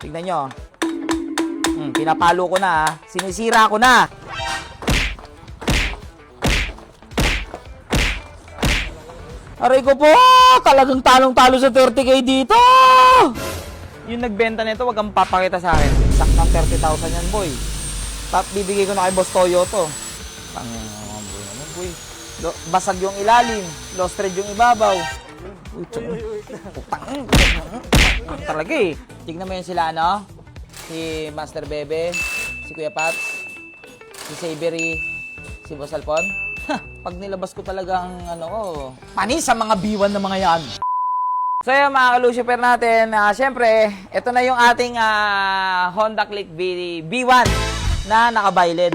Tignan nyo. Pinapalo ko na, sinisira ko na. Aray ko po, talagang talong-talo sa 30k dito. Yung nagbenta nito, wag kang papakita sa akin. Saktang 30,000 yan, boy. Bibigay ko na kay Boss Toyo to. Boy. Basag yung ilalim, lost thread yung ibabaw. Uy, talaga eh. Tignan mo yun sila, ano? Si Master Bebe, si Kuya Pats, si Sabery, si Boss Alpon. Pag nilabas ko talagang panis sa mga B1 na mga yan. So yun mga ka-Lucifer natin, syempre, ito na yung ating Honda Click B1 na naka-biled.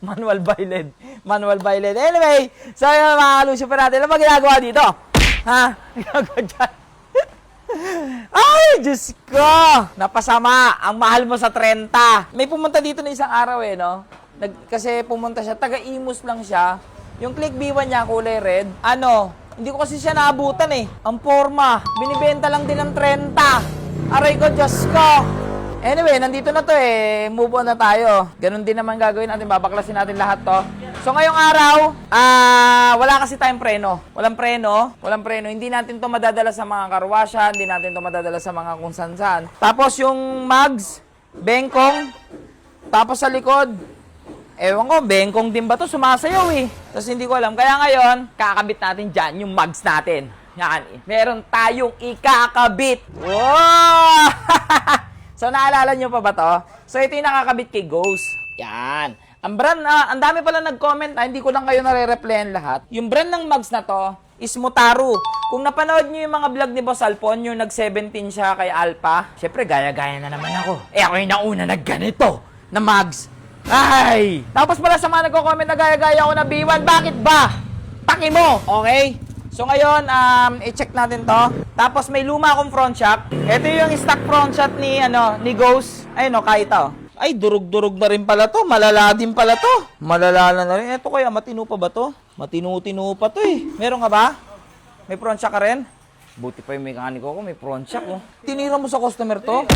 Manual biled. Anyway, so yun mga ka-Lucifer natin, ano ba ginagawa dito? Ha? Ginagawa dyan? Ay, Diyos ko! Napasama, ang mahal mo sa 30. May pumunta dito na isang araw no? Kasi pumunta siya, taga-Imus lang siya. Yung Click B1 niya, kulay red. Hindi ko kasi siya naabutan Ang forma, binibenta lang din ng 30. Aray ko, Diyos ko! Anyway, nandito na to move on na tayo. Ganun din naman gagawin natin, babaklasin natin lahat to. So ngayong araw, wala kasi tayong preno. Walang preno. Hindi natin to madadala sa mga karwasya, hindi natin to madadala sa mga kung saan-saan. Tapos yung mags, bengkong, tapos sa likod, ewan ko, bengkong din ba to? Sumasayaw Tapos hindi ko alam. Kaya ngayon, kakabit natin dyan yung mags natin. Yan meron tayong ikakabit. Wow! So naalala nyo pa ba to? So ito yung nakakabit kay Ghost. Yan. Ang brand, ang dami pala nag-comment, hindi ko lang kayo nare-replyan lahat. Yung brand ng mugs na to is Mutaru. Kung napanood nyo yung mga vlog ni Boss Alpon, yung nag-17 siya kay Alpha, syempre gaya-gaya na naman ako. Ako yung nauna nagganito na mugs. Ay! Tapos pala sa mga nagko-comment na gaya-gaya ako na B1, bakit ba? Taki mo! Okay? So ngayon, i-check natin to. Tapos may luma akong front shock. Ito yung stock front shock ni Ghost. Ayun kahit to. Ay, durug-durug na rin pala to. Malala din pala to. Malala na rin. Ito kaya, matino pa ba to? Matino-tino pa to Meron ka ba? May front shock ka rin? Buti pa yung mekaniko ko, may front shock Tinira mo sa customer to?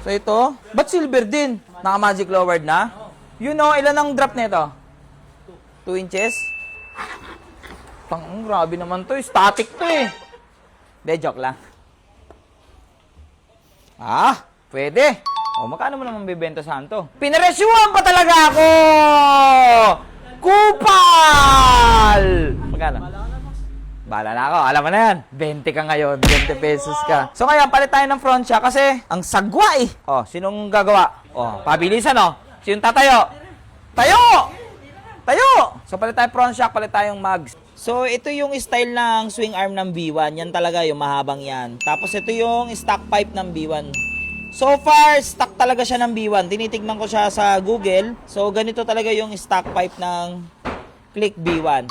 So ito, ba't silver din? Naka-magic lowered na? Ilan ang drop nito? 2 inches? Grabe naman to. Static to De, joke lang. Pwede. Magkano mo naman bibenta saan to? Pinaresyuhan pa talaga ako! Kupal! Magkano? Bahala na ako. Alam mo na yan. 20 ka ngayon. 20 pesos ka. So ngayon, palit tayo ng front shock kasi ang sagwa sinong gagawa? Pabilisan Sinong tatayo? Tayo! So palit tayo front shock, palit tayong mags. So ito yung style ng swing arm ng B1. Yan talaga yung mahabang yan. Tapos ito yung stock pipe ng B1. So far, stock talaga siya ng B1. Tinitignan ko siya sa Google. So ganito talaga yung stock pipe ng Click B1.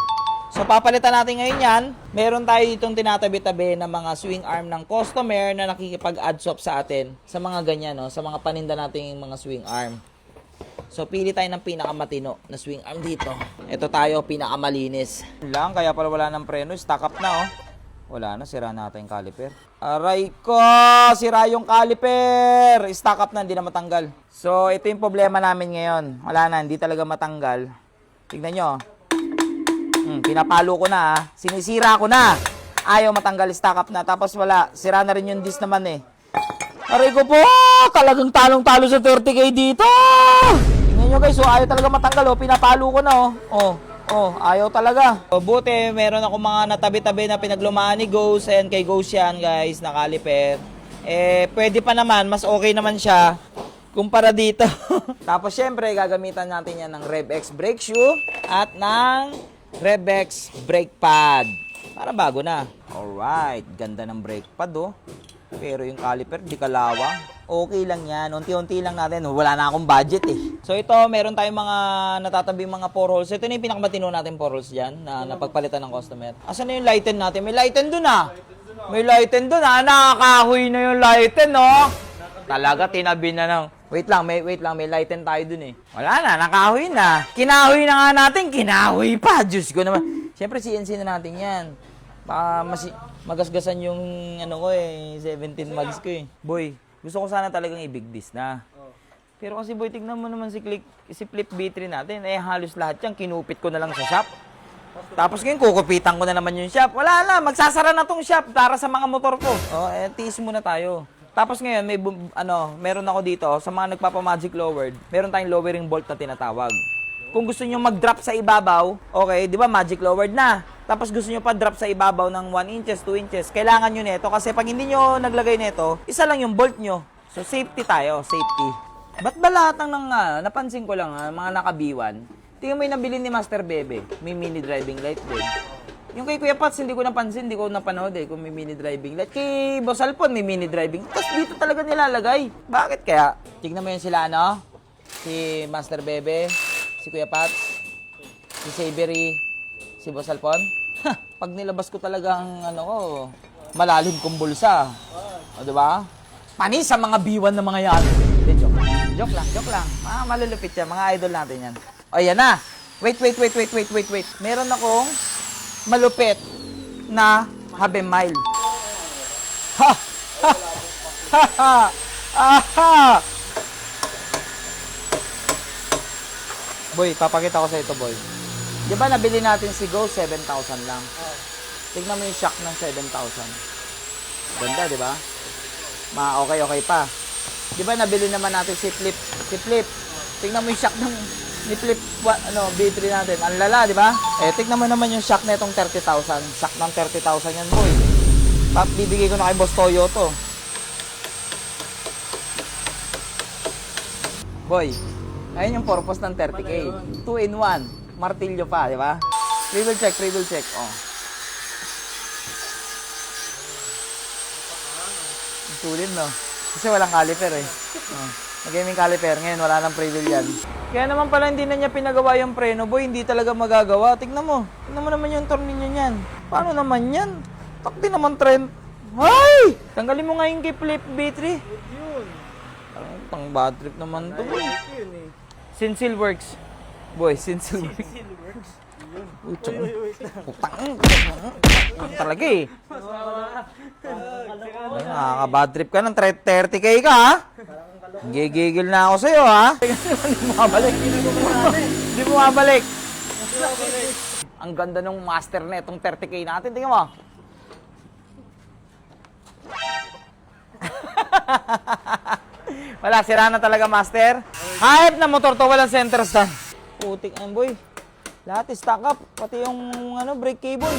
So papalitan natin ngayon yan. Meron tayo itong tinatabi-tabi na mga swing arm ng customer na nakikipag-add swap sa atin. Sa mga ganyan, sa mga paninda nating mga swing arm. So pili tayo ng pinakamatino na swing arm dito. Ito tayo, pinakamalinis. Lang, kaya pala wala ng preno. Stock up na Wala na, sira natin yung caliper. Aray ko! Sira yung caliper! Stock up na, hindi na matanggal. So, ito yung problema namin ngayon. Wala na, hindi talaga matanggal. Tignan nyo. Pinapalo ko na Sinisira ko na. Ayaw matanggal, stock up na. Tapos wala, sira na rin yung disc naman Aray ko po! Talagang talong-talo sa 30k dito! Tignan nyo guys, ayaw talaga matanggal. Pinapalo ko na ayaw talaga. Buti, meron ako mga natabi-tabi na pinaglumaan ni Ghost. And kay Ghost yan, guys, na caliper. Pwede pa naman. Mas okay naman siya kumpara dito. Tapos, syempre, gagamitan natin yan ng RevX brake shoe at ng RevX brake pad. Para bago na. Alright. Ganda ng brake pad, Pero yung caliper, di kalawang. Okay lang yan. Unti-unti lang natin. Wala na akong budget So ito, meron tayong mga natatabing mga 4 holes. Ito na yung pinakamatino natin 4 holes dyan na napagpalitan ng customer. Asan na yung lighten natin? May lighten dun May lighten dun Nakakahoy na yung lighten Talaga, tinabi na ng... Wait lang, may lighten tayo dun Wala na, nakahoy na. Kinahoy na nga natin, kinahoy pa. Diyos ko naman. Siyempre, CNC na natin yan. Baka magasgasan yung ano ko eh, 17 mags ko eh. Boy, gusto ko sana talagang i-big this na. Pero kasi boy, tignan mo naman si Flip B3 natin, eh halos lahat yan, kinupit ko na lang sa shop. Tapos ngayon, kukupitan ko na naman yung shop. Wala na, magsasara na tong shop para sa mga motor ko. Oh, eh, tiis muna tayo. Tapos ngayon, meron ako dito, sa mga nagpapa-magic lowered, meron tayong lowering bolt na tinatawag. Kung gusto nyo mag-drop sa ibabaw, okay, di ba magic lowered na. Tapos gusto nyo pa drop sa ibabaw ng 1 inches, 2 inches, kailangan nyo nito kasi pag hindi nyo naglagay nito, isa lang yung bolt nyo. So safety tayo, safety. Ba't ba lahat ng napansin ko lang mga naka-B1, tingnan mo yung nabili ni Master Bebe, may mini driving light din. Yung kay Kuya Pats, hindi ko napansin, hindi ko napanood kung may mini driving light. Kay Boss Alpon, may mini driving. Tapos dito talaga nilalagay. Bakit kaya? Tingnan mo yun sila, si Master Bebe, si Kuya Pats, si Sabery, si Boss Alpon. Pag nilabas ko talaga ang malalim kong bulsa. O, diba? Panis sa mga B1 na mga yan. Joke lang. Malulupit yan. Mga idol natin yan. O, yan na. Wait. Meron akong malupit na habe mile. Boy, papakita ko sa ito, boy. Di ba nabili natin si Go, 7,000 lang. Tignan mo yung shock ng 7,000. Ganda, di ba? Okay pa. Di ba nabili naman natin si Flip. Tingnan mo yung shock ni Flip B3 natin. Ang lala, di ba? Tingnan mo naman yung shock na itong 30,000. Shock ng 30,000 yan, boy. Bibigay ko na kay Boss Toyo to. Boy, ayun yung purpose ng 30K. 2-in-1. Martilyo pa, di ba? Free will check. Oh. Tulin, no? Kasi walang caliper eh. Nag-gaming caliper. Ngayon, wala nang pre-wheel yan. Kaya naman pala hindi na niya pinagawa yung preno, boy. Hindi talaga magagawa. Tignan mo naman yung tornilyo niyan. Paano naman yan? Takdi naman trend. Hay! Tanggalin mo nga yung kay Flip B3. Yun. Pang bad trip naman to, boy. Sinsil Works. Boy, Sinsil Works. Putang talaga eh. Nakaka-bad trip ka ng 30K ka, ha? Gigigil na ako sa'yo, ha? Hindi mo mabalik. Ang ganda ng master na itong 30K natin. Tingnan mo. Wala, sira na talaga, master. Hype na motor to, walang center stand. Putik ang boy. Lahat stock up, pati yung brake cable.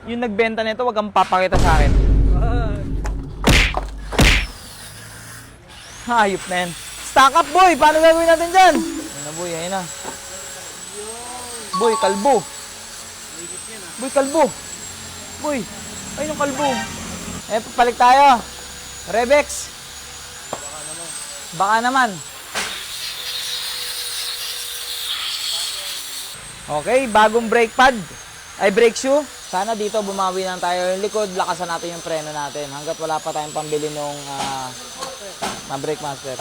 Yung nagbenta nito, wag kang papakita sa akin. Hayop na yan. Stock up, boy! Paano gagawin natin dyan? Ayun na, boy. Ayun na. Boy, kalbo. Boy, kalbo. Boy, ayun yung kalbo. Papalit tayo. Rebex. Baka naman. Okay, bagong brake pad. Ay, brake shoe. Sana dito bumawi na tayo yung likod, lakasan natin yung preno natin hanggat wala pa tayong pambili nung na brake master.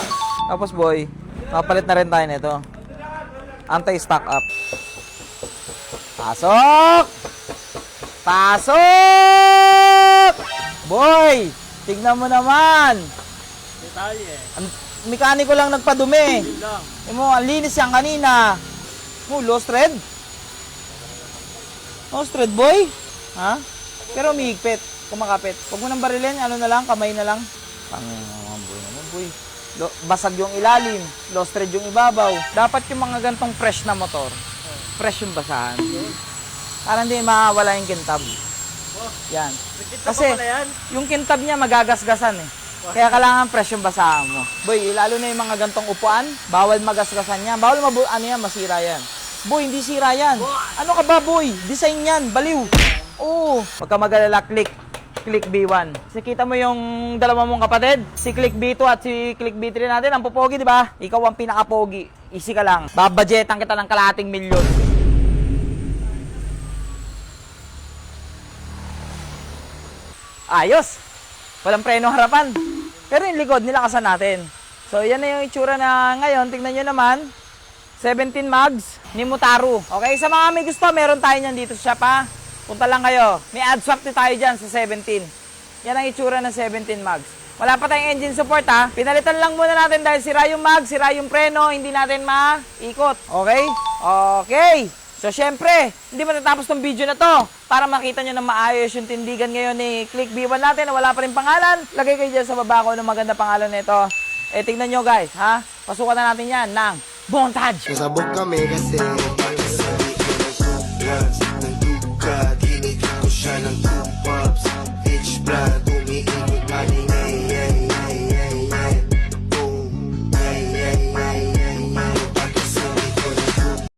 Tapos boy, papalit na rin tayo nito. Anti-stock up. Pasok! Pasok! Boy, tignan mo naman. Detalye. Mekaniko lang nagpadumi. Ang linis yan kanina. Lost thread. Lost thread, boy. Ha? Pero umihigpit, kumakapit. Huwag mo nang barilin, kamay na lang. Panginoon, boy naman, boy. Basag yung ilalim, lost thread yung ibabaw. Dapat yung mga gantong fresh na motor, fresh yung basahan. Para hindi mawala yung kintab. Yan. Kasi yung kintab niya magagasgasan eh. Kaya kailangan fresh yung basahan mo. Boy, lalo na yung mga gantong upuan, bawal magasgasan yan. Bawal masira yan. Boy, hindi sira yan. Ano ka ba, boy? Design yan, baliw. Oo. Huwag ka mag-alala, Click B1. Kasi kita mo yung dalawa mong kapatid, si Click B2 at si Click B3 natin, ang popogi, di ba? Ikaw ang pinaka-pogi. Easy ka lang. Babadgetan kita ng kalahating milyon. Ayos. Walang preno harapan. Pero yung likod, nilakasan natin. So, yan na yung itsura na ngayon. Tingnan nyo naman. 17 mags ni Mutaru. Okay, sa mga may gusto, meron tayo niyan dito sa shop ha. Punta lang kayo. May ad swap tayo dyan sa 17. Yan ang itsura ng 17 mags. Wala pa tayong engine support ha. Pinalitan lang muna natin dahil sira yung mag, sira yung preno, hindi natin maikot. Okay? Okay. So, syempre, hindi matatapos tong video na to. Para makita nyo na maayos yung tindigan ngayon ni Click B1 natin na wala pa rin pangalan. Lagay kayo dyan sa baba ko ng maganda pangalan nito. Tingnan nyo guys, ha? Pasukan na natin yan ng montage. Sabog kami kasi